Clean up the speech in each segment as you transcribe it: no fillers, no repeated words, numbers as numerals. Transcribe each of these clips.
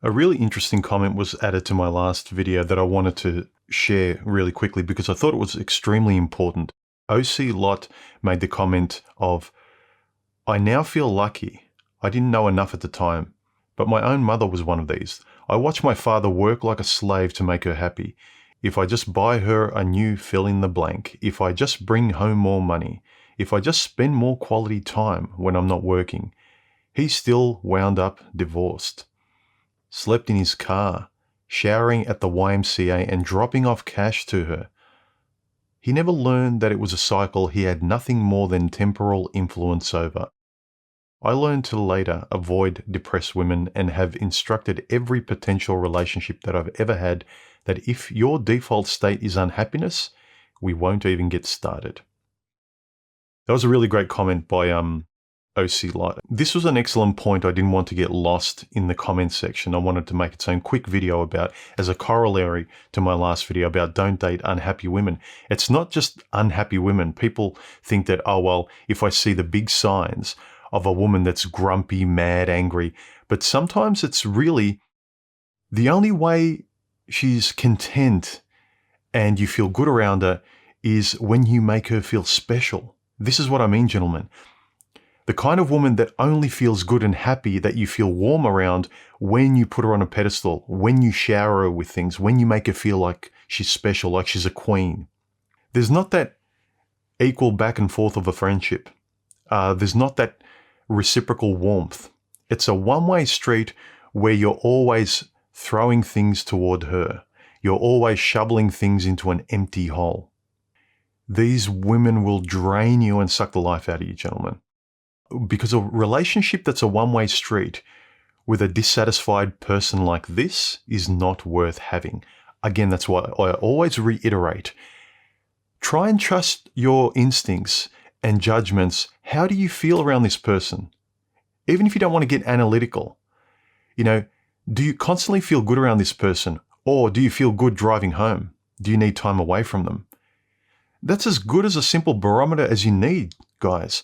A really interesting comment was added to my last video that I wanted to share really quickly because I thought it was extremely important. OC Lot made the comment of, "I now feel lucky. I didn't know enough at the time, but my own mother was one of these. I watched my father work like a slave to make her happy. If I just buy her a new fill in the blank, if I just bring home more money, if I just spend more quality time when I'm not working, he still wound up divorced. Slept in his car, showering at the YMCA and dropping off cash to her. He never learned that it was a cycle he had nothing more than temporal influence over. I learned to later avoid depressed women and have instructed every potential relationship that I've ever had that if your default state is unhappiness, we won't even get started." That was a really great comment by OC Light. This was an excellent point I didn't want to get lost in the comments section. I wanted to make its own quick video about, as a corollary to my last video about don't date unhappy women. It's not just unhappy women. People think that, oh, well, if I see the big signs of a woman that's grumpy, mad, angry, but sometimes it's really the only way she's content and you feel good around her is when you make her feel special. This is what I mean, gentlemen. The kind of woman that only feels good and happy, that you feel warm around when you put her on a pedestal, when you shower her with things, when you make her feel like she's special, like she's a queen. There's not that equal back and forth of a friendship. There's not that reciprocal warmth. It's a one-way street where you're always throwing things toward her. You're always shoveling things into an empty hole. These women will drain you and suck the life out of you, gentlemen. Because a relationship that's a one-way street with a dissatisfied person like this is not worth having. Again, that's why I always reiterate. Try and trust your instincts and judgments. How do you feel around this person? Even if you don't want to get analytical, do you constantly feel good around this person? Or do you feel good driving home? Do you need time away from them? That's as good as a simple barometer as you need, guys.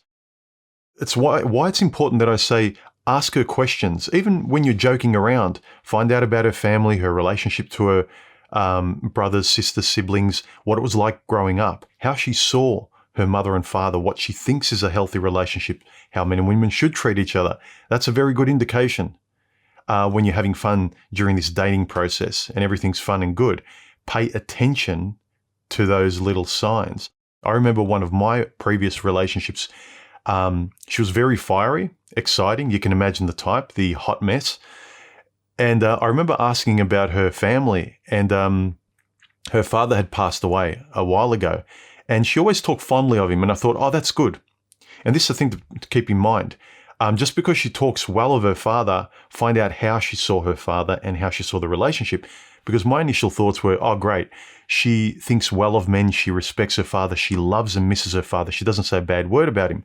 It's why it's important that I say ask her questions. Even when you're joking around, find out about her family, her relationship to her brothers, sisters, siblings, what it was like growing up, how she saw her mother and father, what she thinks is a healthy relationship, how men and women should treat each other. That's a very good indication when you're having fun during this dating process and everything's fun and good. Pay attention to those little signs. I remember one of my previous relationships. She was very fiery, exciting. You can imagine the type, the hot mess. And I remember asking about her family, and her father had passed away a while ago. And she always talked fondly of him. And I thought, oh, that's good. And this is the thing to keep in mind. Just because she talks well of her father, find out how she saw her father and how she saw the relationship. Because my initial thoughts were, oh, great. She thinks well of men. She respects her father. She loves and misses her father. She doesn't say a bad word about him.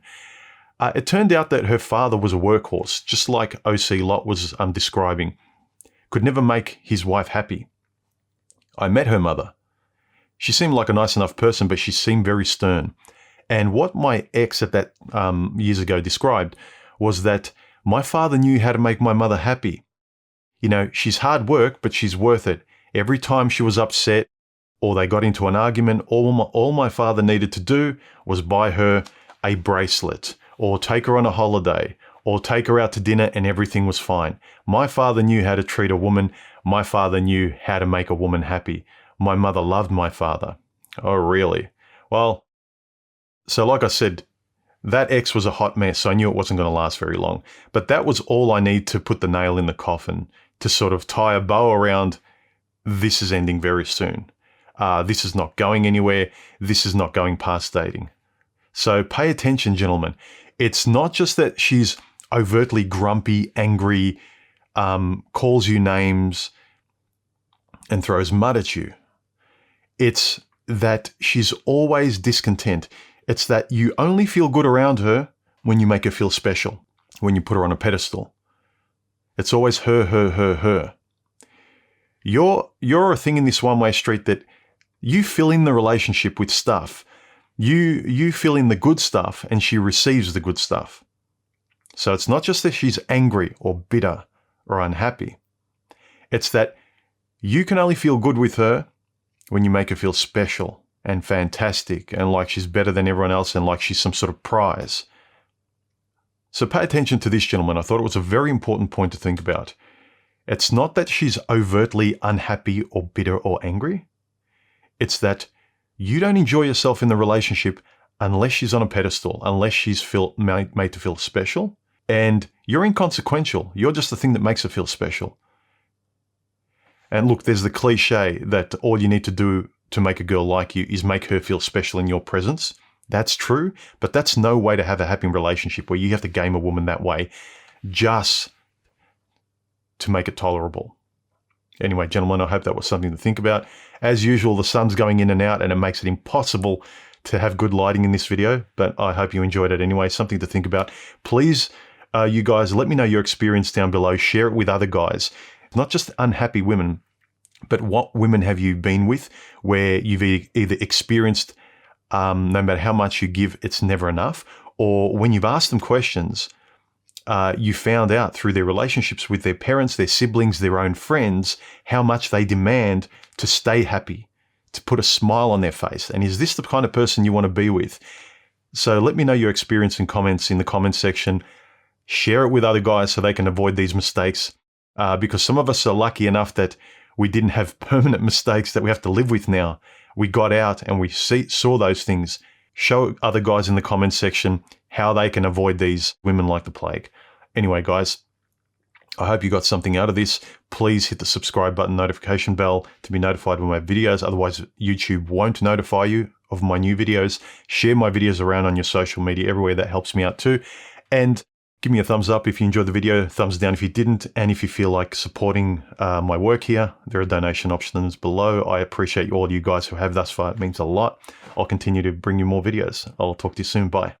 It turned out that her father was a workhorse, just like OC Lot was describing. Could never make his wife happy. I met her mother. She seemed like a nice enough person, but she seemed very stern. And what my ex at that years ago described was that my father knew how to make my mother happy. She's hard work, but she's worth it. Every time she was upset or they got into an argument, all my father needed to do was buy her a bracelet or take her on a holiday or take her out to dinner, and everything was fine. My father knew how to treat a woman. My father knew how to make a woman happy. My mother loved my father. Oh, really? Well, so like I said, that ex was a hot mess, so I knew it wasn't going to last very long. But that was all I need to put the nail in the coffin, to sort of tie a bow around, this is ending very soon. This is not going anywhere. This is not going past dating. So pay attention, gentlemen. It's not just that she's overtly grumpy, angry, calls you names, and throws mud at you. It's that she's always discontent. It's that you only feel good around her when you make her feel special, when you put her on a pedestal. It's always her. You're a thing in this one-way street that you fill in the relationship with stuff. You fill in the good stuff and she receives the good stuff. So it's not just that she's angry or bitter or unhappy. It's that you can only feel good with her when you make her feel special and fantastic and like she's better than everyone else and like she's some sort of prize. So pay attention to this, gentlemen. I thought it was a very important point to think about. It's not that she's overtly unhappy or bitter or angry. It's that you don't enjoy yourself in the relationship unless she's on a pedestal, unless she's made to feel special. And you're inconsequential. You're just the thing that makes her feel special. And look, there's the cliche that all you need to do to make a girl like you is make her feel special in your presence. That's true, but that's no way to have a happy relationship where you have to game a woman that way just to make it tolerable. Anyway, gentlemen, I hope that was something to think about. As usual, the sun's going in and out and it makes it impossible to have good lighting in this video, but I hope you enjoyed it anyway. Something to think about. Please, you guys, let me know your experience down below. Share it with other guys. Not just unhappy women, but what women have you been with where you've either experienced no matter how much you give, it's never enough, or when you've asked them questions, you found out through their relationships with their parents, their siblings, their own friends, how much they demand to stay happy, to put a smile on their face. And is this the kind of person you want to be with? So let me know your experience and comments in the comments section. Share it with other guys so they can avoid these mistakes. Because some of us are lucky enough that we didn't have permanent mistakes that we have to live with now. We got out and we saw those things. Show other guys in the comments section how they can avoid these women like the plague. Anyway, guys, I hope you got something out of this. Please hit the subscribe button, notification bell to be notified when my videos. Otherwise, YouTube won't notify you of my new videos. Share my videos around on your social media everywhere. That helps me out too. And give me a thumbs up if you enjoyed the video, thumbs down if you didn't, and if you feel like supporting my work here, there are donation options below. I appreciate all you guys who have thus far. It means a lot. I'll continue to bring you more videos. I'll talk to you soon. Bye.